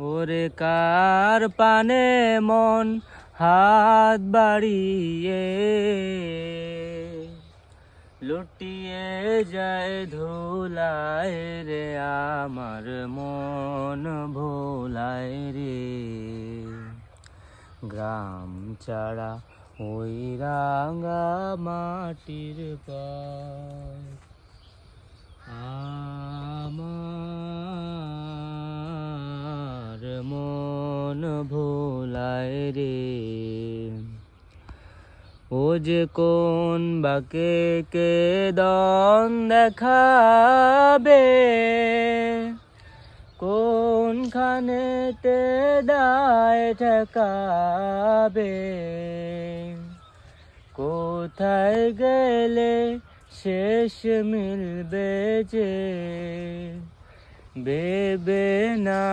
ওরে কার পানে মন হাত বাড়িয়ে লুটিয়ে যায় ধুলায় রে, আমার মন ভোলায় রে। গ্রাম ছাড়া ওই রাঙা মাটির পার আমার মন ভোলায় রে। ও যে কোন বাকে কে দন দেখাবে, কোনখানেতে দায় ঠেকাবে, কোথায় গেলে শেষ মিলবে যে ভেবে না